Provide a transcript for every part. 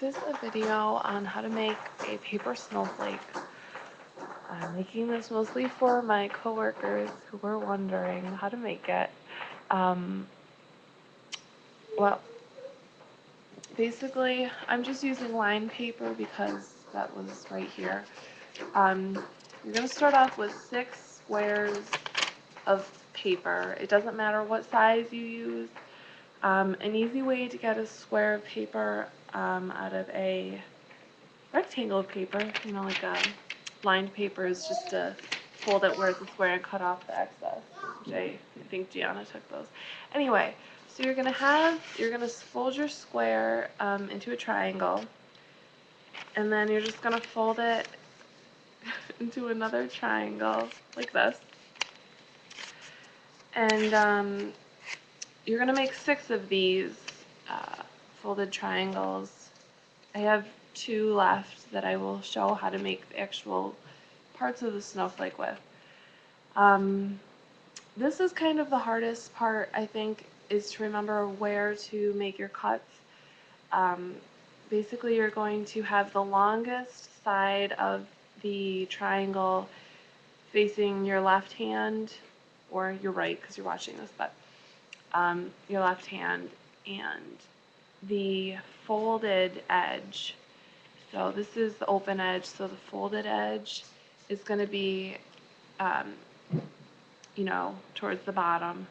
This is a video on how to make a paper snowflake. I'm making this mostly for my coworkers who were wondering how to make it. Well, basically, I'm just using lined paper because that was right here. You're going to start off with 6 squares of paper. It doesn't matter what size you use. An easy way to get a square of paper out of a rectangle of paper, like lined paper, is just to fold it where it's a square and cut off the excess, which I think Gianna took those. Anyway, so you're gonna fold your square into a triangle, and then you're just gonna fold it into another triangle like this, and you're gonna make 6 of these folded triangles. I have 2 left that I will show how to make the actual parts of the snowflake with. This is kind of the hardest part, I think, is to remember where to make your cuts. Basically, you're going to have the longest side of the triangle facing your left hand, or your right because you're watching this, but your left hand, and the folded edge. So this is the open edge, so the folded edge is going to be, towards the bottom.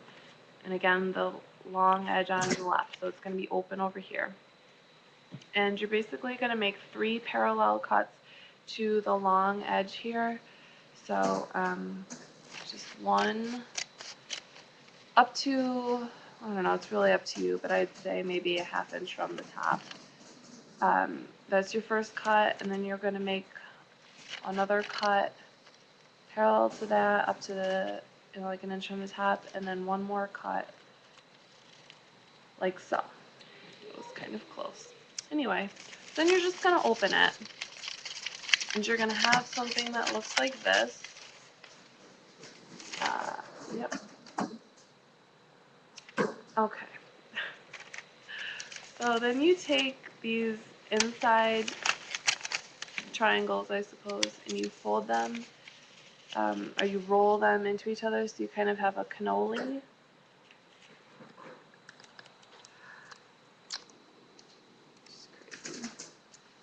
And again, the long edge on the left, so it's going to be open over here. And you're basically going to make 3 parallel cuts to the long edge here. So just one up to, I don't know, it's really up to you, but I'd say maybe a 1/2 inch from the top. That's your first cut, and then you're going to make another cut parallel to that up to the, like 1 inch from the top, and then one more cut like so. It was kind of close. Anyway, then you're just going to open it, and you're going to have something that looks like this. Yep. Okay. So then you take these inside triangles, I suppose, and you fold them, or you roll them into each other, so you kind of have a cannoli.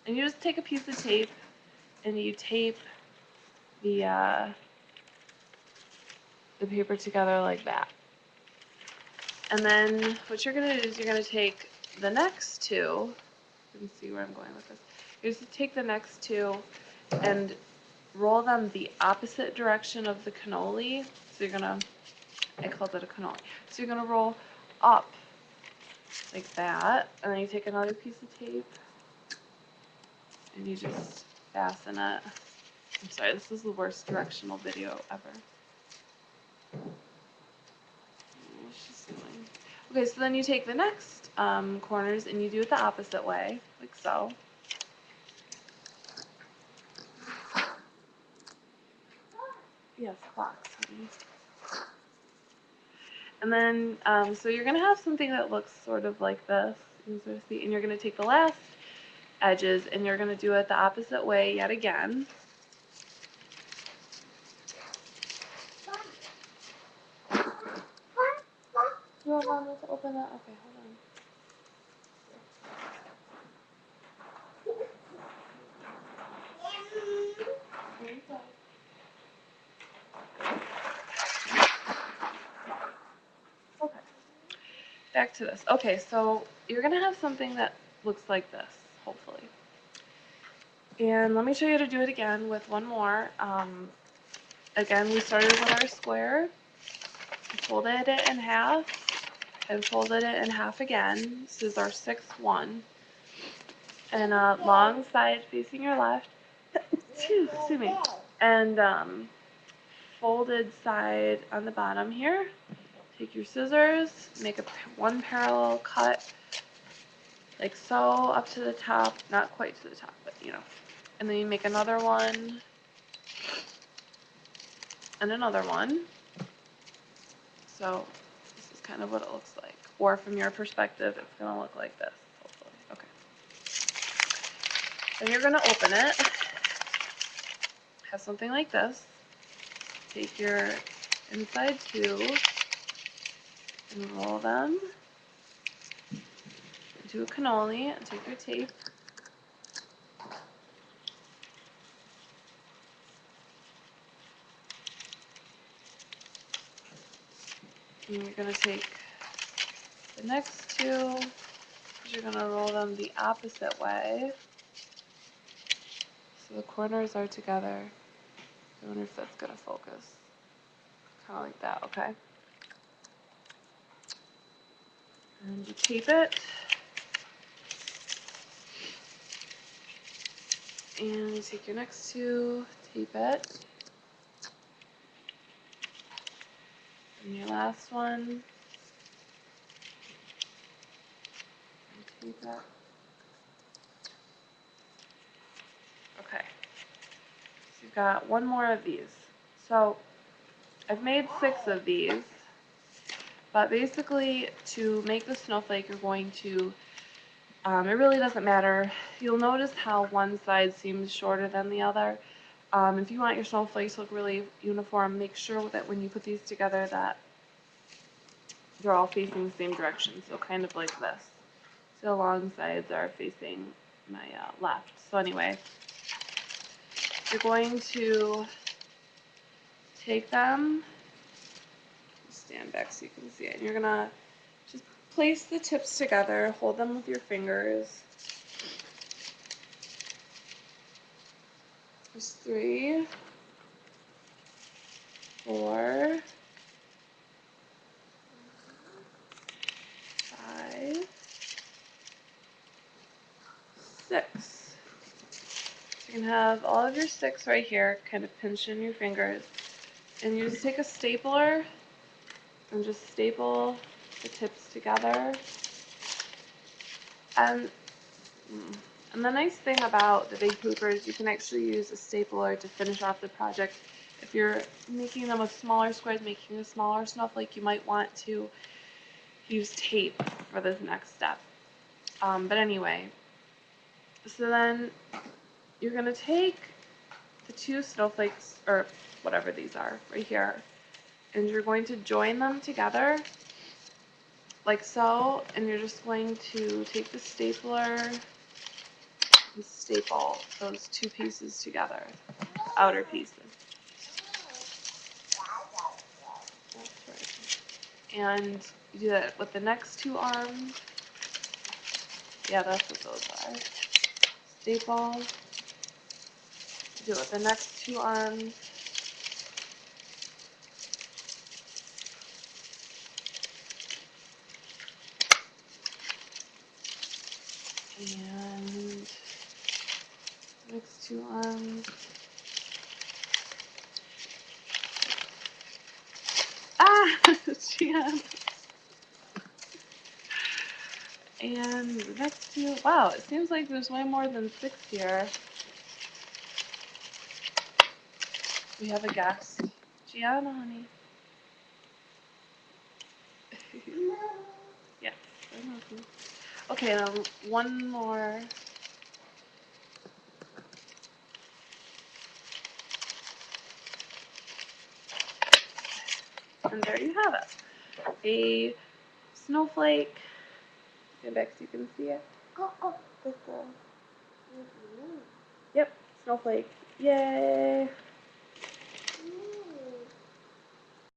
And you just take a piece of tape and you tape the paper together like that. And then what you're going to do is you're going to take the next 2, you can see where I'm going with this, you're just going to take the next 2 and roll them the opposite direction of the cannoli. So you're going to, I called it a cannoli. So you're going to roll up like that, and then you take another piece of tape and you just fasten it. I'm sorry, this is the worst directional video ever. Okay, so then you take the next corners and you do it the opposite way, like so. Yes, clocks, honey. And then, so you're going to have something that looks sort of like this, and you're going to take the last edges and you're going to do it the opposite way yet again. You want Mama to open that? Okay, hold on. Okay, back to this. Okay, so you're going to have something that looks like this, hopefully. And let me show you how to do it again with one more. Again, we started with our square, folded it in half, and folded it in half again. This is our 6th one. And long side facing your left, excuse me, and folded side on the bottom here. Take your scissors, make one parallel cut, like so, up to the top, not quite to the top, but and then you make another one, and another one. So this is kind of what it looks like. Or from your perspective, it's going to look like this, hopefully. Okay. Then you're going to open it. Have something like this. Take your inside two and roll them into a cannoli and take your tape. And you're going to take the next two, you're going to roll them the opposite way. So the corners are together. I wonder if that's going to focus. Kind of like that, okay? And you tape it. And you take your next two, tape it. And your last one, tape it. Okay. So you've got one more of these. So I've made 6 of these. But basically, to make the snowflake, you're going to, it really doesn't matter. You'll notice how one side seems shorter than the other. If you want your snowflakes to look really uniform, make sure that when you put these together that they're all facing the same direction. So kind of like this. So the long sides are facing my left. So anyway, you're going to take them, stand back so you can see it, and you're going to just place the tips together, hold them with your fingers. There's 3, 4, 5, 6. So you can have all of your 6 right here, kind of pinch in your fingers. And you just take a stapler and just staple the tips together. And the nice thing about the big poopers, you can actually use a stapler to finish off the project. If you're making them with smaller squares, making a smaller snowflake, you might want to use tape for this next step. But anyway, so then you're going to take the 2 snowflakes, or whatever these are, right here, and you're going to join them together like so, and you're just going to take the stapler and staple those 2 pieces together, the outer pieces. That's right. And you do that with the next 2 arms. Yeah, that's what those are. Staple. Do it with the next 2 arms. And next 2 arms. Ah! Jan. And the next 2. Wow, it seems like there's way more than 6 here. We have a guest. Gianna, honey. Yes, I'm welcome. Okay, now one more. And there you have it. A snowflake. Stand back so you can see it. Yep, snowflake. Yay!